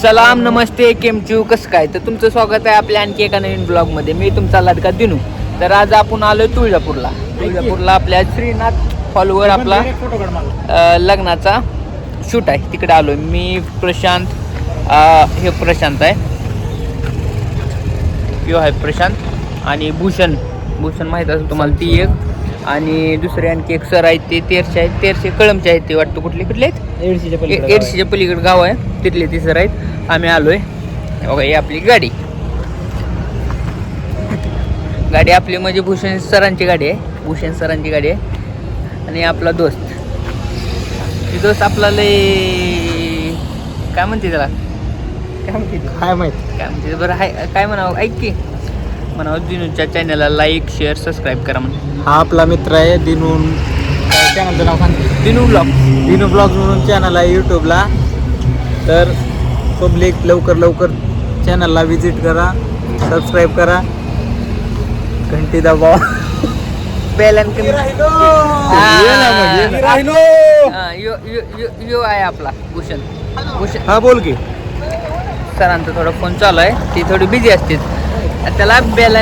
सलाम नमस्ते केमचू कसं काय तर तुमचं स्वागत आहे आपल्या आणखी एका नवीन ब्लॉगमध्ये. मी तुमचा लाडका दिनू. तर आज आपण आलो तुळजापूरला आपल्या श्रीनाथ हॉलवर आपला लग्नाचा शूट आहे. तिकडे आलो मी, प्रशांत, हे प्रशांत आहे, यो आहे प्रशांत आणि भूषण माहीत असेल तुम्हाला, ती एक. आणि दुसरे आणखी एक सर आहेत, ते तेरशे कळमचे आहेत, ते वाटतं कुठले आहेत, एडशीच्या पलीकडे गाव आहे, तिथले ते सर आहेत. आम्ही आलोय बघा, ही आपली गाडी आपली म्हणजे भूषण सरांची गाडी आहे. आणि आपला दोस्त आपला लय काय म्हणते त्याला, काय म्हणते बरं हाय, काय म्हणावं, ऐक की म्हणावं, दिनूच्या चॅनलला लाईक शेअर सबस्क्राईब करा म्हणून. हा आपला मित्र आहे दिनू, चॅनलचं नाव सांगते, दिनू ब्लॉग म्हणून चॅनल आहे यूट्यूबला. तर पब्लिक लवकर चॅनलला विजिट करा, सबस्क्राईब करा, घंटी दाबा, बेल यो आहे आपला भूषण. हा बोल की. सरांचा थोडा फोन चालू आहे, ती थोडी बिझी असते, त्याला बेल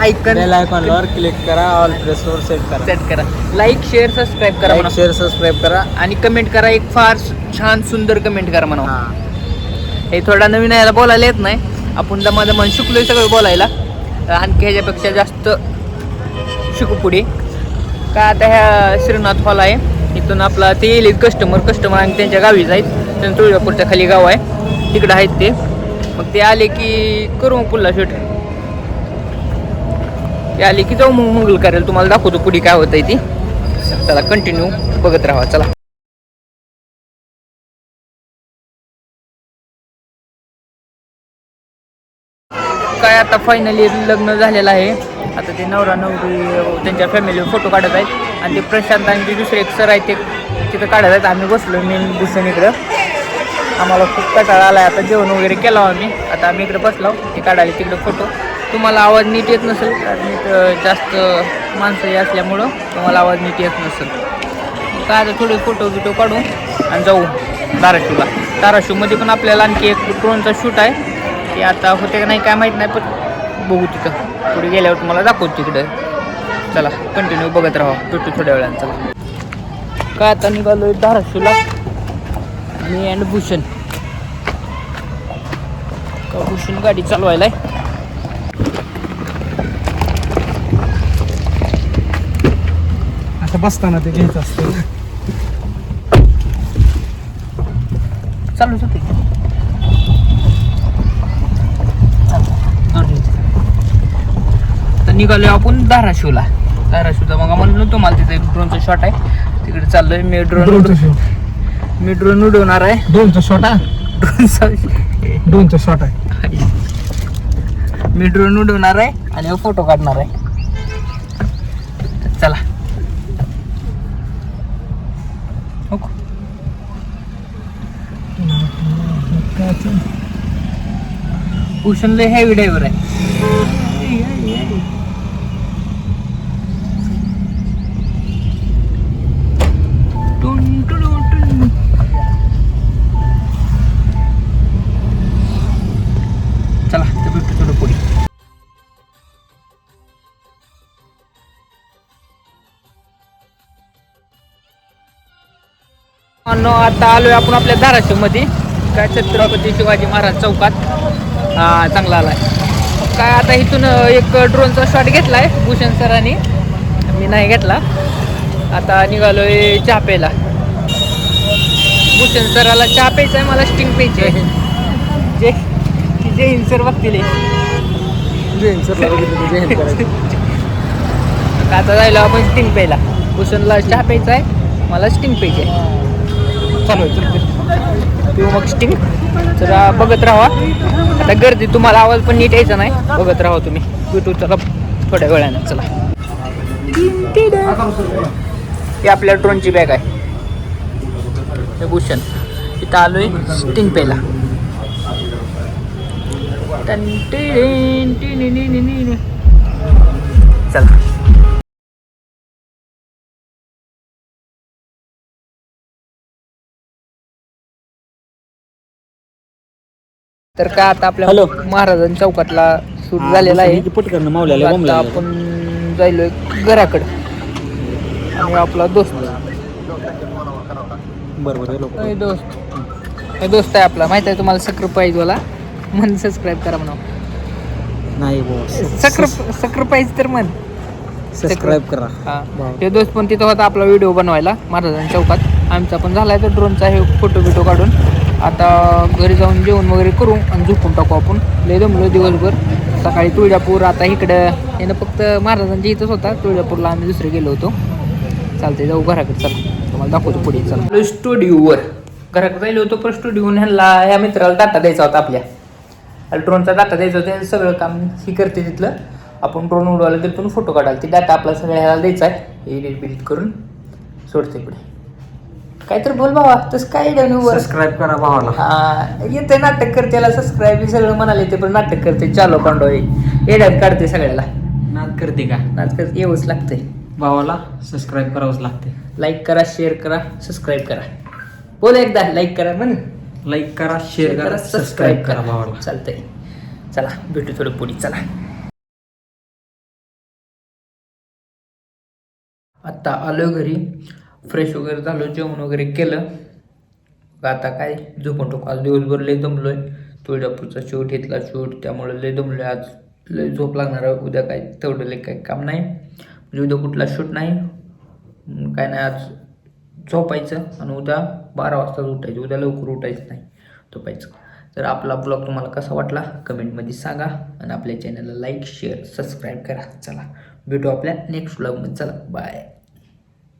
आयकॉनवर क्लिक करा, ऑल प्रेसवर सेट करा, लाईक शेअर सबस्क्राईब करा आणि कमेंट करा. एक फार छान सुंदर कमेंट करा म्हणा. हे थोडा नवीन यायला बोलायला येत नाही, आपण दमादमान शिकलोय सगळं बोलायला, आणखी ह्याच्यापेक्षा जास्त शिकू पुढे. का आता ह्या श्रीनाथ हॉल आहे, इथून आपला ते येईल कस्टमर आणि त्यांच्या गावीच आहेत, त्यांचं तुळजापूरच्या खाली गाव आहे, तिकडं आहेत ते. मग ते आले की करू मग पुन्हा शूट, ते आले की जाऊ मग मंगल करेल, तुम्हाला दाखवतो पुढे काय होतंय ती. चला कंटिन्यू बघत राहा. चला काय आता फायनली लग्न झालेलं आहे. आता ते नवरा नवरी त्यांच्या फॅमिलीवर फोटो काढत आहेत आणि ते प्रशांत आणि ते दुसरे एक सर आहेत, ते तिथं काढत आहेत. आम्ही बसलो मी भूषण इकडं, आम्हाला खूप कंटाळा आला आहे. आता जेवण वगैरे केलं आम्ही, आता आम्ही इकडे बसलो, ते काढायला तिकडे फोटो. तुम्हाला आवाज नीट येत नसेल कारण इथं जास्त माणसं असल्यामुळं तुम्हाला आवाज नीट येत नसेल. काय आता थोडे फोटो काढू आणि जाऊ धाराशिवमध्ये पण आपल्याला आणखी एक ड्रोनचा शूट आहे. ते आता होते का नाही काय माहीत नाही, पण बघू तिथं पुढे गेल्यावर तुम्हाला दाखवतो तिकडं. चला कंटिन्यू बघत राहा, भेटू थोड्या वेळानं. चला काय आता निघालो धाराशिवला, मी अँड भूषण. भूषण गाडी चालवायला आहे. आता बसताना ते घ्यायचं असतं, चालूच होते. तर निघालोय आपण धाराशिवला. मग म्हणलं तुम्हाला तिथे एक ड्रोनचा शॉट आहे, तिकडे चाललोय. मी ड्रोन उडवणार आहे. ड्रोनचा शॉट आहे. मी ड्रोन उडवणार आहे आणि फोटो काढणार आहे. चला भूषण लय हेवी ड्रायव्हर आहे. चला ते भेटू थोडं पुढे. आता आलोय आपण आपल्या धाराशिवमध्ये, काय छत्रपती शिवाजी महाराज चौकात. चांगला आलाय. काय आता इथून एक ड्रोनचा शॉट घेतलाय भूषण सरांनी, मी नाही घेतला. आता निघालोय चहा प्यायला. भूषण सराला चहा प्यायचा आहे, मला स्टिंग प्यायची आहे. जय हिंद सर बघतील. आता जायला आपण स्टिंग प्यायला. भूषणला चहा प्यायचा आहे, मला स्टिंग प्यायची आहे. पिऊ मग स्टिंग. तर बघत राहा. आता गर्दी, तुम्हाला आवाज पण नीट यायचा नाही, बघत राहा तुम्ही. भेटू चला थोड्या वेळानं. चला ही आपल्या ड्रोनची बॅग आहे. हे भूषण इथं आलोय स्टिंग प्यायला. चला. तर काय आता आपल्या हॅलो. महाराजांच्या चौकातला शूट झालेला आहे. पटकन मावल्याला आता आपण जायलोय घराकडे आणि आपला दोस्त बरोबर हे दोस्त आहे आपला, माहित आहे तुम्हाला सक्रिफाईज वाला. मन सबस्क्राईब करा म्हणा. नाही सक्रिफाईज तर मन सबस्क्राईब करा. हा ते दोस्त पण तिथं होता आपला व्हिडिओ बनवायला महाराजांच्या चौकात. आमचा पण झालाय तर ड्रोनचा हे फोटो काढून. आता घरी जाऊन जेवण वगैरे करू आणि झोपून टाकू आपण. लय दमलो दिवसभर. सकाळी तुळजापूर, आता इकडं यानं फक्त महाराजांच्या इथंच होता. तुळजापूरला आम्ही दुसरे गेलो होतो. चालते जाऊ घराकडे, चला तुम्हाला दाखवतो पुढे. चला स्टुडिओवर घराकडे जायलो होतो, पण स्टुडिओहून ह्या मित्राला डाटा द्यायचा होता. आपल्या ड्रोनचा डाटा द्यायचा होता. सगळं काम ही करते तिथलं. आपण ड्रोन उडवायला गेलो पण फोटो काढायला. ती डाटा आपला सगळ्या ह्याला द्यायचा आहे. एडिट करून सोडते पुढे. काय तर बोल बाबा, तसं काय सबस्क्राईब करा भावाला. हा येते नाटक करते, त्याला सबस्क्राईब सगळं म्हणाले ते, पण नाटक करते. चालो पांडव एड्यात काढते सगळ्याला. नाद करते का? नाच करते, येऊच लागते. भावाला सबस्क्राईब करावंच लागते. लाईक करा, शेअर करा, सबस्क्राईब करा. बोल एकदा लाईक करा म्हण. लाईक करा, शेअर करा, सबस्क्राईब करा भावाला. चालतंय. चला भेटू थोडं पुढे. चला आत्ता आलो घरी, फ्रेश वगैरे झालो, जेवण वगैरे केलं. आता काय झोपून टाकू. आज दिवसभर लय दमलोय. तुळजापूरचा शूट घेतला त्यामुळे लय दमलोय. आज लय झोप लागणार आहे. उद्या काय तेवढं लय काही काम नाही, म्हणजे उद्या कुठला शूट नाही काय नाही. आज झोपायचं आणि उद्या 12 वाजताच उठायचं. उद्या लवकर उठायचं नाही, झोपायचं. तर आपला ब्लॉग तुम्हाला कसा वाटला कमेंटमध्ये सांगा आणि आपल्या चॅनलला लाईक, शेअर, सबस्क्राईब करा. चला भेटू आपल्या नेक्स्ट ब्लॉगमध्ये. चला बाय.